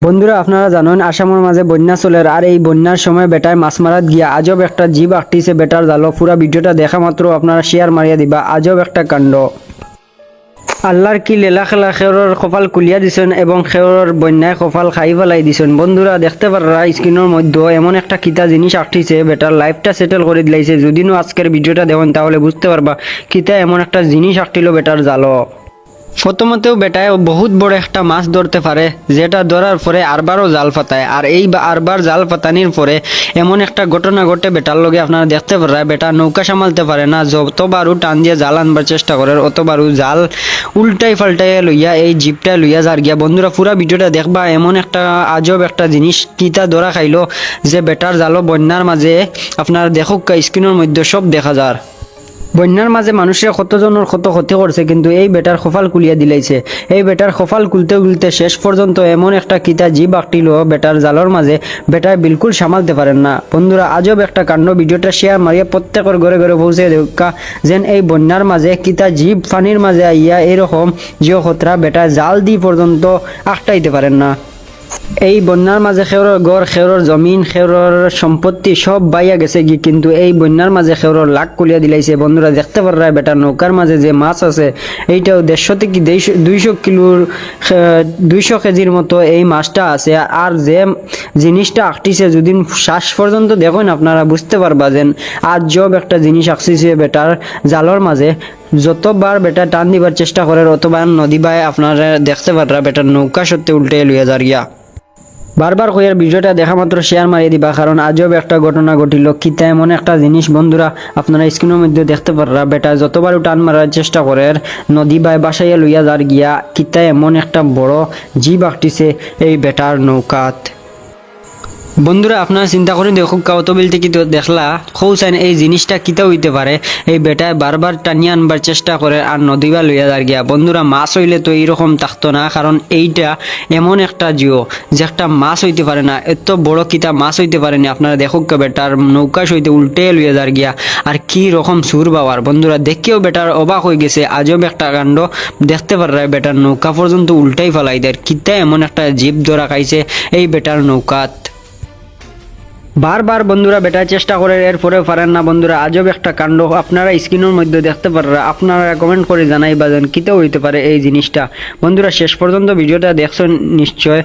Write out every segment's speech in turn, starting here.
বন্ধুরা আপনারা জানেন আসামের মাঝে বন্যা চলের আর এই বন্যার সময় বেটায় মাছ মারাত গিয়া আজব একটা জীব আটটিছে বেটার জালো। পুরা ভিডিওটা দেখা মাত্র আপনারা শেয়ার মারিয়া দিবা। আজব একটা কাণ্ড। আল্লাহর কি লীলা খেলা, খেওরের কপাল কুলিয়া দিছেন এবং খেওরের বন্যায় কপাল খাই ফেলাই দিছেন। বন্ধুরা দেখতে পাররা স্ক্রিনের মধ্যে এমন একটা কিতা জিনিস আটটিছে বেটার লাইফটা সেটেল করে দিলাইছে। যদি নো আজকের ভিডিওটা দেখেন তাহলে বুঝতে পারবা কিতা এমন একটা জিনিস আটটিল বেটার জালো। প্রথমতেও বেটায় বহুত বড় একটা মাছ ধরতে পারে, যেটা ধরার পরে আরবারও জাল পাতায়। আর এই আরবার জাল পাতানির পরে এমন একটা ঘটনা ঘটে বেটার লগে আপনারা দেখতে পারেন। বেটা নৌকা সামালতে পারে না, যতবারও টান দিয়ে জাল আনবার চেষ্টা করে অতবারও জাল উল্টাই পাল্টাই লইয়া এই জিপটা লইয়া যার গিয়া। বন্ধুরা পুরা ভিডিওটা দেখবা, এমন একটা আজব একটা জিনিস কিতা ধরা খাইলো যে বেটার জালো বন্যার মাঝে আপনারা দেখুক স্ক্রিনের মধ্যে সব দেখা যায়। বন্যার মাঝে মানুষের কতজনের কত ক্ষতি করছে, কিন্তু এই বেটার খোফাল কুলিয়া দিলাইছে। এই বেটার খোফাল খুলতে খুলতে শেষ পর্যন্ত এমন একটা কিতা জীব আঁকটিল বেটার জালর মাঝে, বেটায় বিলকুল সামালতে পারেন না। বন্ধুরা আজব একটা কাণ্ড। ভিডিওটা শেয়ার মারিয়া প্রত্যেকের ঘরে ঘরে পৌঁছে দেখা যেন এই বন্যার মাঝে কিতা জীব পানির মাঝে আইয়া এরকম জিও খতরা বেটা জাল দিয়ে পর্যন্ত আটকাইতে পারেন না। এই বন্যার মাঝে খেওরের গড়, খেওরের জমিন, খেওরের সম্পত্তি সব বাইয়া গেছে কি, কিন্তু এই বন্যার মাঝে খেওরের লাখ কুলিয়া দিলাইছে। বন্ধুরা দেখতে পারা বেটার নৌকার মাঝে যে মাছ আছে এইটাও 150 থেকে 200 কিলোর 200 কেজির মতো এই মাছটা আছে। আর যে জিনিসটা আঁকটিছে যদি শ্বাস পর্যন্ত দেখুন আপনারা বুঝতে পারবা যেন আজব একটা জিনিস আঁকছিছে বেটার জালর মাঝে। যতবার বেটা টান দিবার চেষ্টা করে অতবার নদী বায় আপনারা দেখতে পারা বেটার নৌকা সত্যি উল্টে লইয়া যার গিয়া। বারবার কইয়ার ভিডিওটা দেখা মাত্র শেয়ার মারিয়ে দিবা, কারণ আজব একটা ঘটনা ঘটিল। কিতা এমন একটা জিনিস বন্ধুরা আপনারা স্ক্রিনের মধ্যে দেখতে পাররা বেটা যতবারও টান মারার চেষ্টা করে নদী বাই বাসাইয়া লইয়া যার গিয়া। কিতা এমন একটা বড় জীব আঁকটিছে এই বেটার নৌকাত। বন্ধুরা আপনারা চিন্তা করে দেখুক কাউতবিল থেকে দেখলা খৌসাইন এই জিনিসটা কিতা হইতে পারে। এই বেটায় বারবার টানিয়ে আনবার চেষ্টা করে আর নদীবা লইয়া যার গিয়া। বন্ধুরা মাছ হইলে তো এইরকম থাকতো না, কারণ এইটা এমন একটা জিও যে একটা মাছ হইতে পারে না, এত বড় কিতা মাছ হইতে পারেনি। আপনারা দেখুক বেটার নৌকা সইতে উল্টে লইয়া যার গিয়া। আর কি রকম সুর বাবার। বন্ধুরা দেখেও বেটার অবাক হয়ে গেছে। আজব একটা কাণ্ড। দেখতে পারা বেটার নৌকা পর্যন্ত উল্টাই ফেলাই দেয়। কিতা এমন একটা জীব ধরা খাইছে এই বেটার নৌকাত। বারবার বন্ধুরা বেটার চেষ্টা করে এরপরে পারেন না। বন্ধুরা আজব একটা কাণ্ড। আপনারা স্ক্রিনের মধ্যে দেখতে পারেন, আপনারা কমেন্ট করে জানাইবা যেন কিতে হইতে পারে এই জিনিসটা। বন্ধুরা শেষ পর্যন্ত ভিডিওটা দেখছেন নিশ্চয়।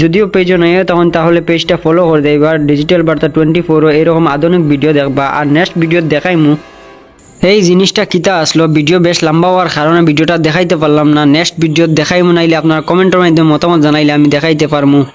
যদিও পেজও নেই তখন তাহলে পেজটা ফলো করে দেবা। ডিজিটাল বার্তা 24 এরকম আধুনিক ভিডিও দেখবা। আর নেক্সট ভিডিও দেখাইমু এই জিনিসটা কিতা আসলো। ভিডিও বেশ লম্বা হওয়ার কারণে ভিডিওটা দেখাইতে পারলাম না। নেক্সট ভিডিও দেখাইমু, নাইলে আপনারা কমেন্টের মাধ্যমে মতামত জানাইলে আমি দেখাইতে পারমু।